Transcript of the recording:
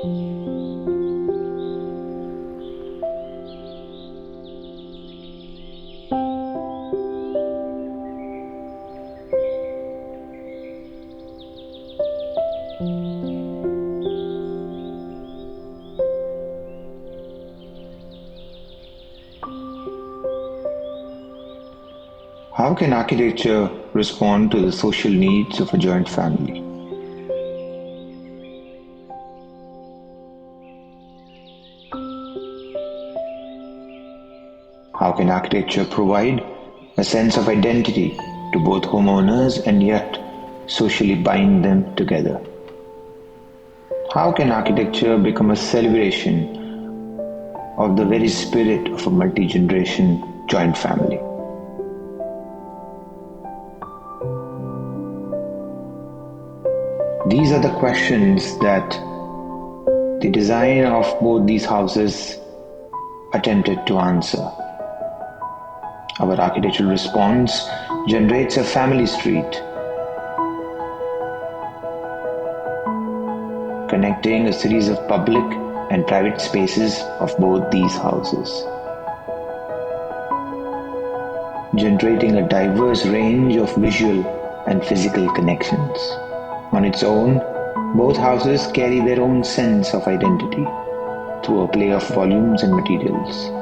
How can architecture respond to the social needs of a joint family? How can architecture provide a sense of identity to both homeowners and yet socially bind them together? How can architecture become a celebration of the very spirit of a multi-generation joint family? These are the questions that the design of both these houses attempted to answer. Our architectural response generates a family street, connecting a series of public and private spaces of both these houses, generating a diverse range of visual and physical connections. On its own, both houses carry their own sense of identity through a play of volumes and materials.